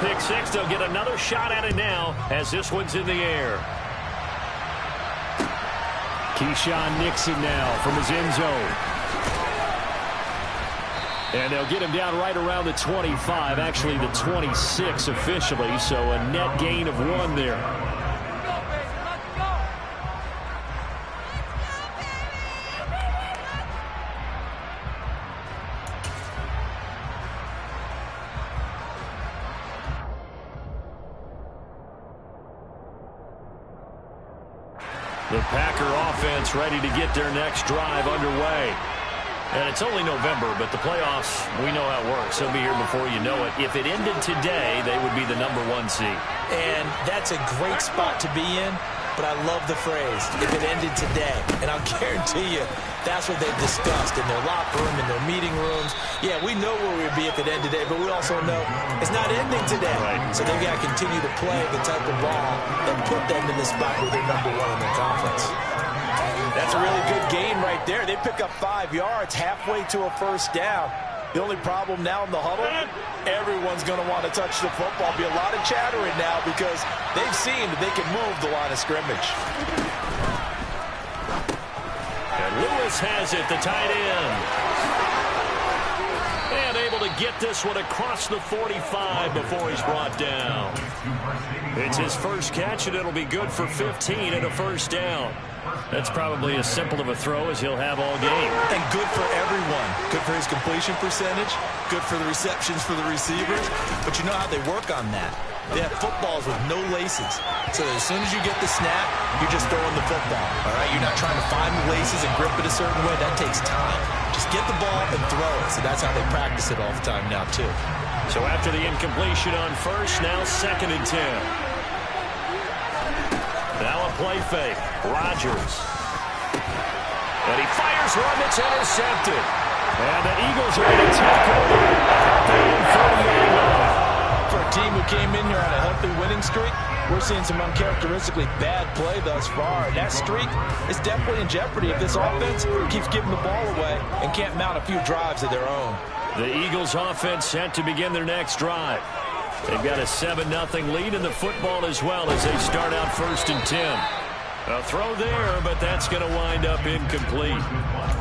pick six. They'll get another shot at it now as this one's in the air. Keyshawn Nixon now from his end zone. And they'll get him down right around the 25, actually the 26 officially, so a net gain of 1 there. The Packer offense ready to get their next drive underway. And it's only November, but the playoffs, we know how it works. They'll be here before you know it. If it ended today, they would be the #1 seed. And that's a great spot to be in, but I love the phrase, if it ended today. And I'll guarantee you, that's what they've discussed in their locker room, in their meeting rooms. Yeah, we know where we'd be if it ended today, but we also know it's not ending today. Right. So they've got to continue to play the type of ball that put them in the spot where they're #1 in their conference. That's a really good gain right there. They pick up 5 yards halfway to a first down. The only problem now in the huddle, everyone's going to want to touch the football. Be a lot of chattering now because they've seen that they can move the line of scrimmage. And Lewis has it, the tight end. And able to get this one across the 45 before he's brought down. It's his first catch, and it'll be good for 15 and a first down. That's probably as simple of a throw as he'll have all game. And good for everyone. Good for his completion percentage. Good for the receptions for the receivers. But you know how they work on that. They have footballs with no laces. So as soon as you get the snap, you're just throwing the football. All right, you're not trying to find the laces and grip it a certain way. That takes time. Just get the ball and throw it. So that's how they practice it all the time now, too. So after the incompletion on first, now 2nd and 10. Now a play fake. Rodgers. And he fires one that's intercepted. And the Eagles are going to tackle for a team who came in here on a healthy winning streak. We're seeing some uncharacteristically bad play thus far. And that streak is definitely in jeopardy if this offense keeps giving the ball away and can't mount a few drives of their own. The Eagles offense set to begin their next drive. They've got a 7-0 lead in the football as well as they start out 1st and 10. A throw there, but that's going to wind up incomplete.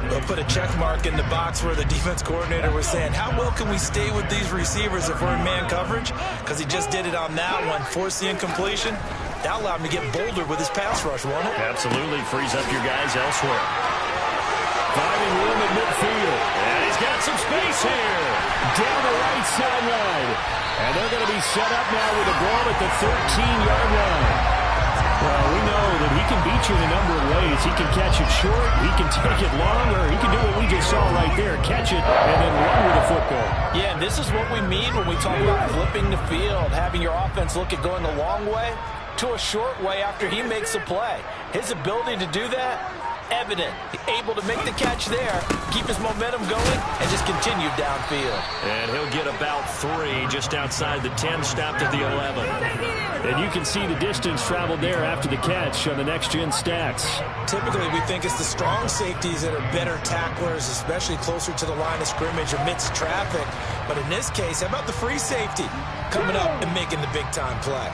They'll put a check mark in the box where the defense coordinator was saying, how well can we stay with these receivers if we're in man coverage? Because he just did it on that one, forced the incompletion. That allowed him to get bolder with his pass rush, won't it? Absolutely. Frees up your guys elsewhere. Finding room at midfield. And he's got some space here. Down the right sideline. And they're going to be set up now with a ball at the 13-yard line. Well, we know that he can beat you in a number of ways. He can catch it short, he can take it long, or he can do what we just saw right there, catch it and then run with the football. Yeah, and this is what we mean when we talk about flipping the field, having your offense look at going a long way to a short way after he makes a play. His ability to do that, evident. Able to make the catch there, keep his momentum going, and just continue downfield. And he'll get about 3 just outside the 10, stopped at the 11. And you can see the distance traveled there after the catch on the next-gen stats. Typically, we think it's the strong safeties that are better tacklers, especially closer to the line of scrimmage amidst traffic. But in this case, how about the free safety coming up and making the big-time play?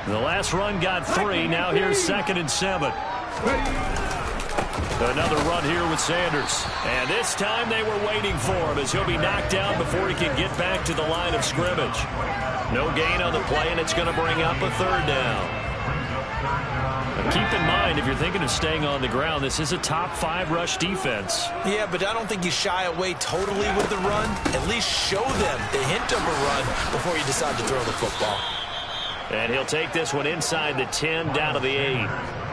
The last run got 3. Now here's 2nd and 7. Another run here with Sanders. And this time they were waiting for him as he'll be knocked down before he can get back to the line of scrimmage. No gain on the play, and it's going to bring up a 3rd down. But keep in mind, if you're thinking of staying on the ground, this is a top 5 rush defense. Yeah, but I don't think you shy away totally with the run. At least show them the hint of a run before you decide to throw the football. And he'll take this one inside the 10, down to the 8.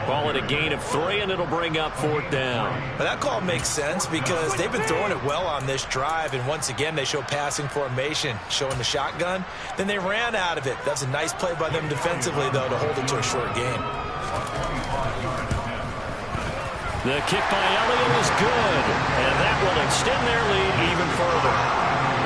Call it a gain of 3, and it'll bring up 4th down. But that call makes sense because they've been throwing it well on this drive, and once again they show passing formation, showing the shotgun. Then they ran out of it. That's a nice play by them defensively, though, to hold it to a short gain. The kick by Elliott is good, and that will extend their lead even further.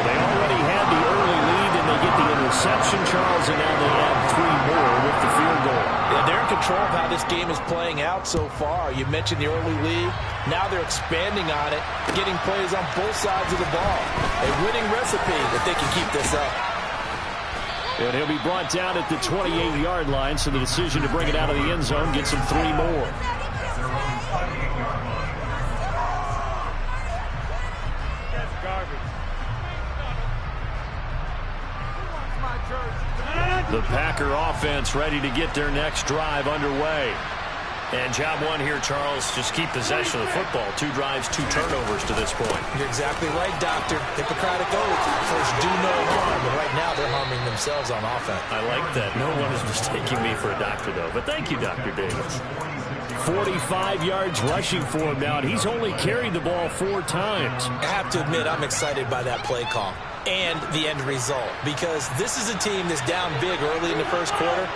They already had the early lead, and they get the interception, Charles, and now they add 3 more with the field goal. Yeah, they're in control of how this game is playing out so far. You mentioned the early lead. Now they're expanding on it, getting plays on both sides of the ball. A winning recipe if they can keep this up. And he'll be brought down at the 28-yard line, so the decision to bring it out of the end zone gets him 3 more. The Packer offense ready to get their next drive underway. And job one here, Charles, just keep possession of the football. 2 drives, 2 turnovers to this point. You're exactly right, Doctor. Hippocratic oath. First, do no harm. But right now, they're harming themselves on offense. I like that. No one is mistaking me for a doctor, though. But thank you, Dr. Davis. 45 yards rushing for him now, and he's only carried the ball 4 times. I have to admit, I'm excited by that play call and the end result, because this is a team that's down big early in the first quarter,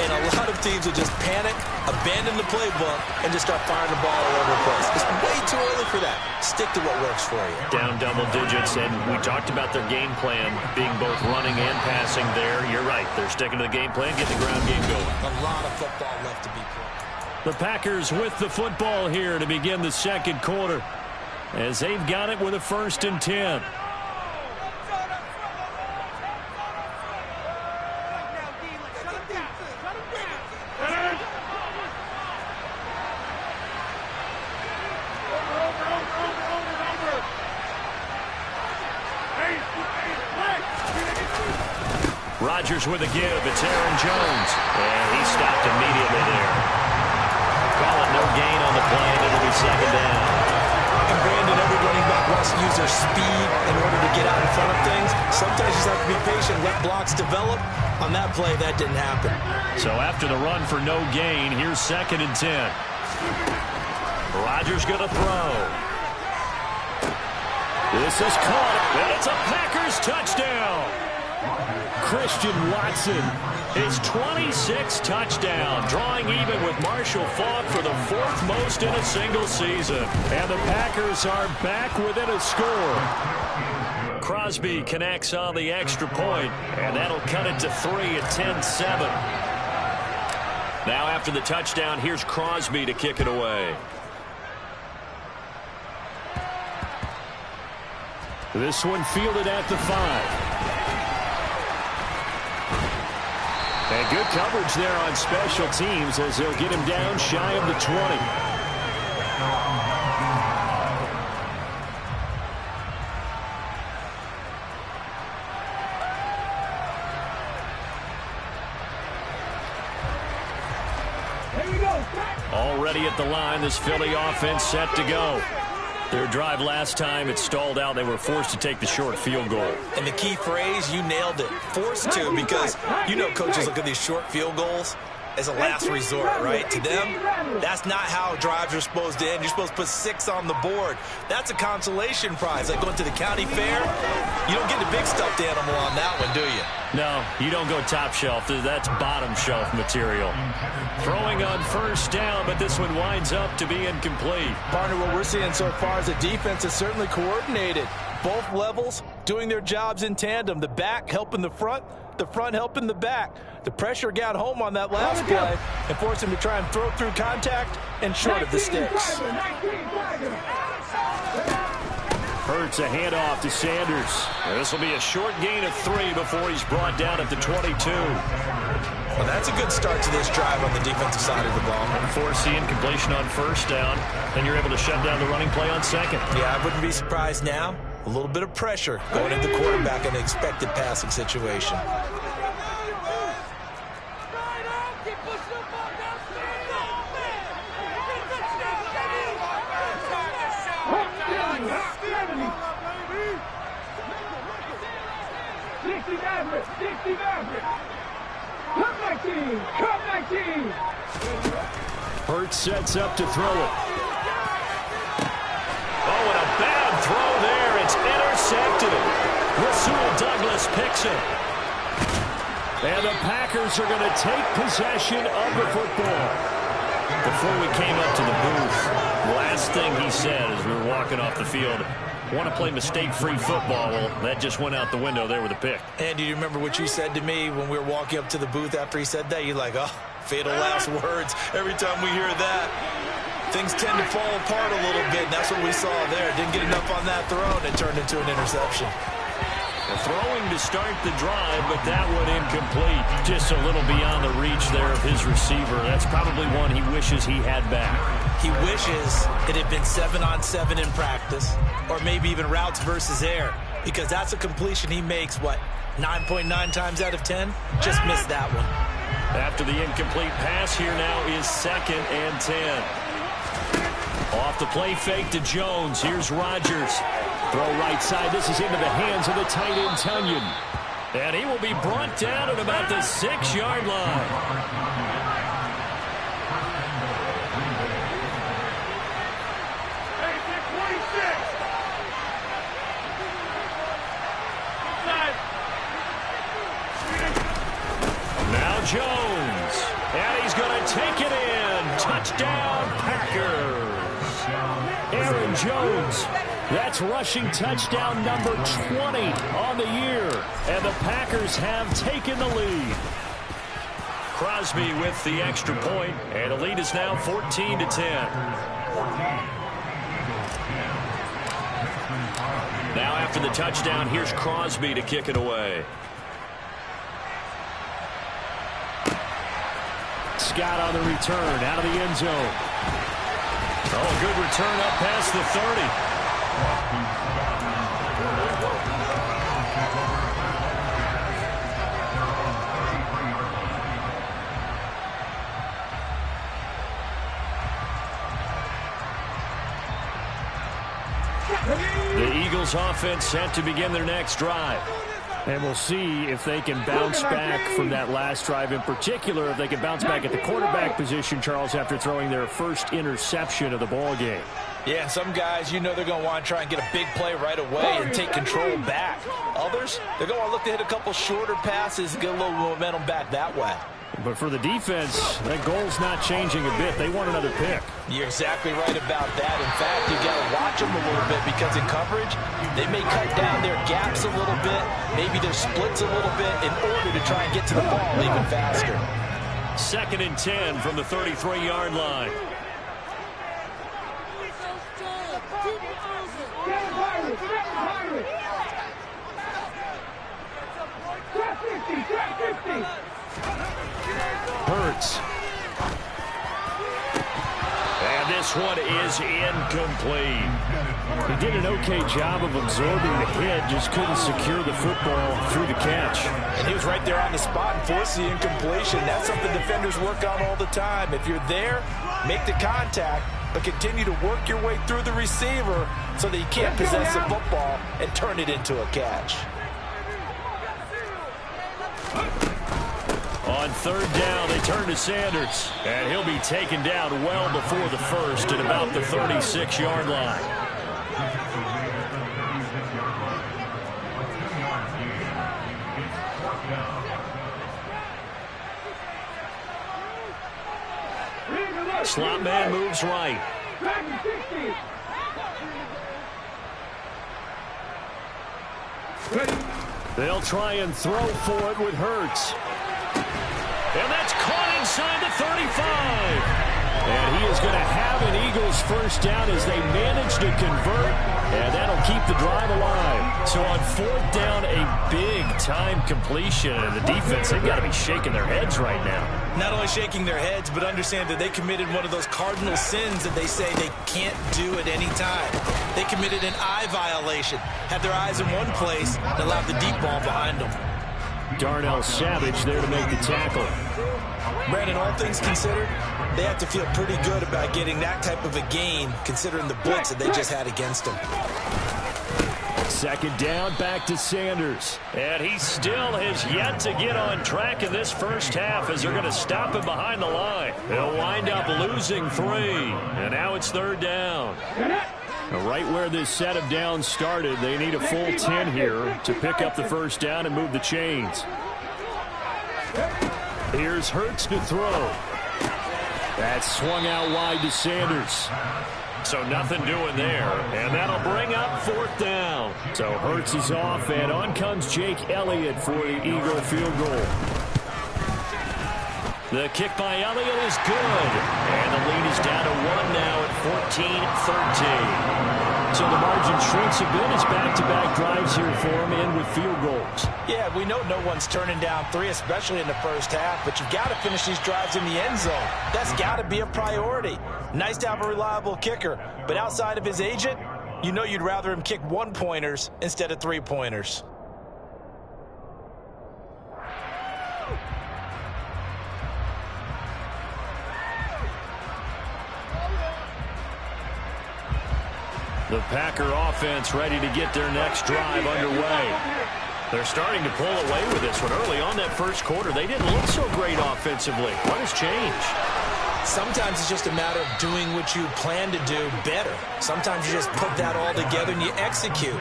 and a lot of teams will just panic, abandon the playbook, and just start firing the ball all over the place. It's way too early for that. Stick to what works for you. Down double digits, and we talked about their game plan being both running and passing there. You're right. They're sticking to the game plan, getting the ground game going. A lot of football left to be played. The Packers with the football here to begin the second quarter, as they've got it with a 1st and 10. Rodgers with a give. It's Aaron Jones. And he stopped immediately there. Call it no gain on the play, and it'll be 2nd down. And Brandon, every running back wants to use their speed in order to get out in front of things. Sometimes you just have to be patient, let blocks develop. On that play, that didn't happen. So after the run for no gain, here's 2nd and 10. Rodgers going to throw. This is caught, and it's a Packers touchdown. Christian Watson, his 26th touchdown, drawing even with Marshall Faulk for the 4th most in a single season. And the Packers are back within a score. Crosby connects on the extra point, and that'll cut it to 3 at 10-7. Now after the touchdown, here's Crosby to kick it away. This one fielded at the 5. And good coverage there on special teams as they'll get him down shy of the 20. Already at the line, this Philly offense set to go. Their drive last time, it stalled out. They were forced to take the short field goal. And the key phrase, you nailed it. Forced to, because you know coaches look at these short field goals as a last resort, right? To them, that's not how drives are supposed to end. You're supposed to put 6 on the board. That's a consolation prize. Like going to the county fair, you don't get the big stuffed animal on that one, do you? No, you don't go top shelf. That's bottom shelf material. Throwing on 1st down, but this one winds up to be incomplete. Partner, what we're seeing so far is the defense is certainly coordinated. Both levels doing their jobs in tandem. The back helping the front helping the back. The pressure got home on that last play and forced him to try and throw through contact and short of the sticks. Hurts a handoff to Sanders. This will be a short gain of 3 before he's brought down at the 22. Well, that's a good start to this drive on the defensive side of the ball. Forcing completion on 1st down, and you're able to shut down the running play on 2nd. Yeah, I wouldn't be surprised now. A little bit of pressure going into the quarterback in an expected passing situation. Hurts sets up to throw it. Oh, and a bad throw there. It's intercepted. Rasul Douglas picks it. And the Packers are going to take possession of the football. Before we came up to the booth, last thing he said as we were walking off the field, want to play mistake-free football. Well, that just went out the window there with a pick. And do you remember what you said to me when we were walking up to the booth after he said that? You're like, oh, fatal last words. Every time we hear that, things tend to fall apart a little bit, and that's what we saw there. Didn't get enough on that throw, and it turned into an interception. Throwing to start the drive, but that one incomplete. Just a little beyond the reach there of his receiver. That's probably one he wishes he had back. He wishes it had been 7-on-7 in practice, or maybe even routes versus air, because that's a completion he makes, what, 9.9 times out of 10? Just missed that one. After the incomplete pass, here now is 2nd and 10. Off the play fake to Jones. Here's Rodgers. Throw right side. This is into the hands of the tight end, Tunyon. And he will be brought down at about the 6-yard line. Now Jones. And he's going to take it in. Touchdown, Packers. Aaron Jones. That's rushing touchdown number 20 on the year. And the Packers have taken the lead. Crosby with the extra point, and the lead is now 14-10. Now after the touchdown, here's Crosby to kick it away. Scott on the return, out of the end zone. Oh, good return up past the 30. The Eagles offense set to begin their next drive. And we'll see if they can bounce back from that last drive in particular, if they can bounce back at the quarterback position, Charles, after throwing their first interception of the ball game. Yeah, some guys, you know they're going to want to try and get a big play right away and take control back. Others, they're going to want to look to hit a couple shorter passes and get a little momentum back that way. But for the defense, that goal's not changing a bit. They want another pick. You're exactly right about that. In fact, you've got to watch them a little bit because in coverage, they may cut down their gaps a little bit, maybe their splits a little bit in order to try and get to the ball even faster. 2nd and 10 from the 33-yard line. Hurts. And this one is incomplete. He did an okay job of absorbing the hit, just couldn't secure the football through the catch. And he was right there on the spot and forced the incompletion. That's something defenders work on all the time. If you're there, make the contact, but continue to work your way through the receiver so that you can't possess the football and turn it into a catch. On 3rd down, they turn to Sanders. And he'll be taken down well before the first at about the 36-yard line. Slot man moves right. They'll try and throw for it with Hurts. And that's caught inside the 35. And he is going to have an Eagles first down as they manage to convert. And that'll keep the drive alive. So on 4th down, a big-time completion. And the defense, they've got to be shaking their heads right now. Not only shaking their heads, but understand that they committed one of those cardinal sins that they say they can't do at any time. They committed an eye violation, had their eyes in one place, and allowed the deep ball behind them. Darnell Savage there to make the tackle. Brandon, all things considered, they have to feel pretty good about getting that type of a gain, considering the blitz that they just had against them. 2nd down, back to Sanders. And he still has yet to get on track in this first half as they're going to stop him behind the line. They'll wind up losing 3. And now it's 3rd down. Right where this set of downs started, they need a full 10 here to pick up the first down and move the chains. Here's Hurts to throw. That's swung out wide to Sanders. So nothing doing there. And that'll bring up 4th down. So Hurts is off, and on comes Jake Elliott for the Eagle field goal. The kick by Elliott is good. And the lead is down to 1 now at 14-13. So the margin shrinks a bit as back-to-back drives here for him, in with field goals. Yeah, we know no one's turning down 3, especially in the first half, but you've got to finish these drives in the end zone. That's got to be a priority. Nice to have a reliable kicker, but outside of his agent, you know you'd rather him kick 1-pointers instead of 3-pointers. The Packer offense ready to get their next drive underway. They're starting to pull away with this one. Early on that first quarter, they didn't look so great offensively. What has changed? Sometimes it's just a matter of doing what you plan to do better. Sometimes you just put that all together and you execute.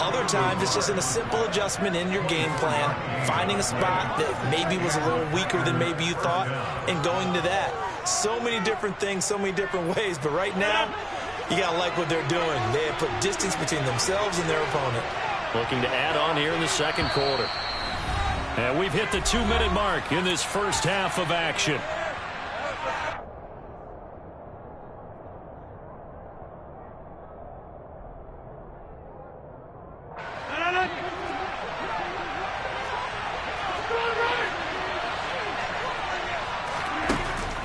Other times it's just a simple adjustment in your game plan, finding a spot that maybe was a little weaker than maybe you thought, and going to that. So many different things, so many different ways, but right now, you got to like what they're doing. They have put distance between themselves and their opponent. Looking to add on here in the second quarter. And we've hit the 2-minute mark in this first half of action.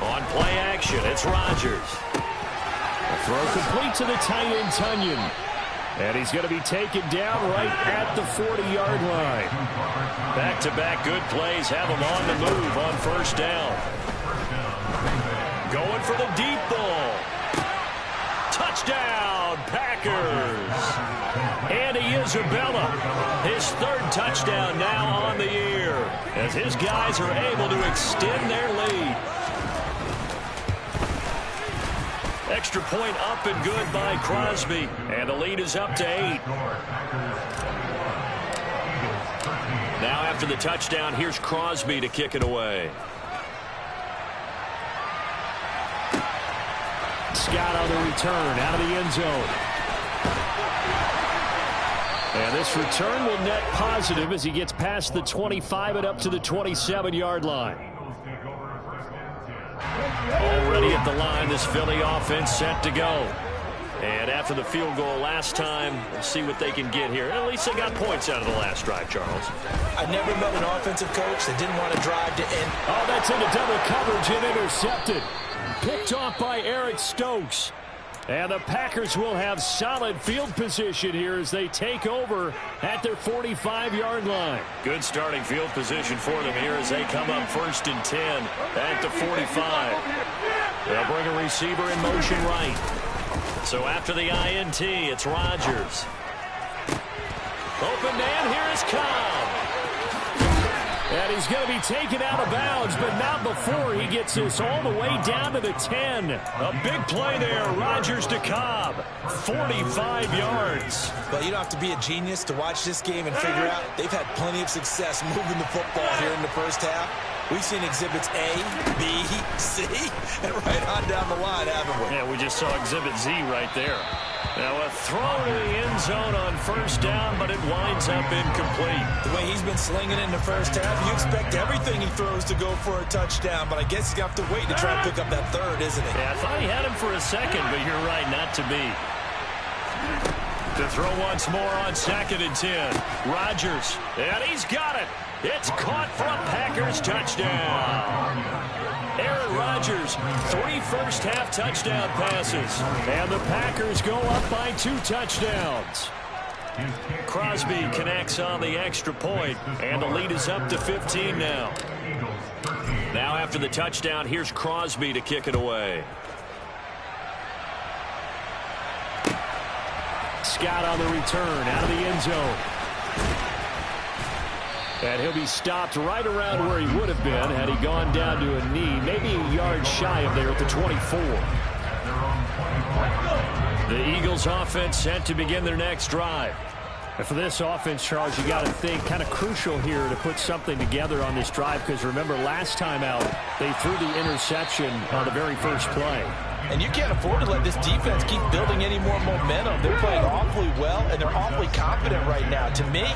On play action, it's Rodgers. Throw complete to the tight end, Tunyon. And he's going to be taken down right at the 40-yard line. Back-to-back good plays have him on the move on first down. Going for the deep ball. Touchdown, Packers. Andy Isabella, his third touchdown now on the year, as his guys are able to extend their lead. Extra point up and good by Crosby. And the lead is up to 8. Now after the touchdown, here's Crosby to kick it away. Scott on the return out of the end zone. And this return will net positive as he gets past the 25 and up to the 27-yard line. Already at the line, this Philly offense set to go. And after the field goal last time, we'll see what they can get here. At least they got points out of the last drive, Charles. I never met an offensive coach that didn't want to drive to end. Oh, that's into double coverage and intercepted. Picked off by Eric Stokes. And the Packers will have solid field position here as they take over at their 45-yard line. Good starting field position for them here as they come up 1st and 10 at the 45. They'll bring a receiver in motion right. So after the INT, it's Rodgers. Open man, here is Cobb. And he's going to be taken out of bounds, but not before he gets this all the way down to the 10. A big play there, Rodgers to Cobb. 45 yards. Well, you don't have to be a genius to watch this game and figure out they've had plenty of success moving the football here in the first half. We've seen exhibits A, B, C, and right on down the line, haven't we? Yeah, we just saw exhibit Z right there. Now a throw to the end zone on first down, but it winds up incomplete. The way he's been slinging it in the first half, you expect everything he throws to go for a touchdown, but I guess he's going to have to wait to try and pick up that third, isn't he? Yeah, I thought he had him for a second, but you're right, not to be. To throw once more on 2nd and 10. Rodgers, and he's got it. It's caught for a Packers touchdown. Aaron Rodgers, 3 first-half touchdown passes. And the Packers go up by 2 touchdowns. Crosby connects on the extra point, and the lead is up to 15 now. Now after the touchdown, here's Crosby to kick it away. Scott on the return out of the end zone. And he'll be stopped right around where he would have been had he gone down to a knee, maybe a yard shy of there at the 24. The Eagles offense set to begin their next drive. And for this offense, Charles, you got to think kind of crucial here to put something together on this drive, because remember last time out they threw the interception on the very first play. And you can't afford to let this defense keep building any more momentum. They're playing awfully well, and they're awfully confident right now. To me,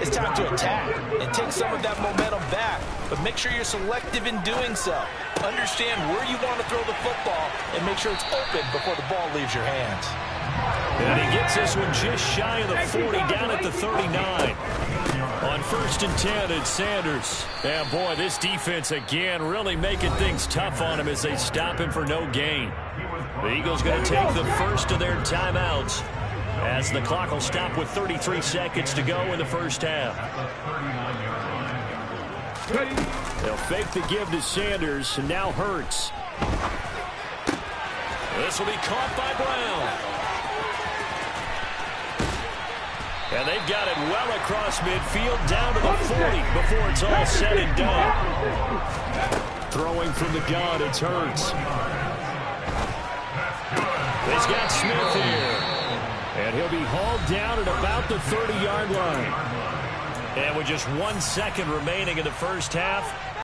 it's time to attack and take some of that momentum back. But make sure you're selective in doing so. Understand where you want to throw the football and make sure it's open before the ball leaves your hands. And he gets this one just shy of the 40, down at the 39. On 1st and 10, it's Sanders. And, boy, this defense, again, really making things tough on him as they stop him for no gain. The Eagles going to take the first of their timeouts as the clock will stop with 33 seconds to go in the first half. They'll fake the give to Sanders, and now Hurts. This will be caught by Brown. And they've got it well across midfield, down to the 40 before it's all said and done. Throwing from the gun, it's Hurts. He's got Smith here. And he'll be hauled down at about the 30-yard line. And with just 1 second remaining in the first half,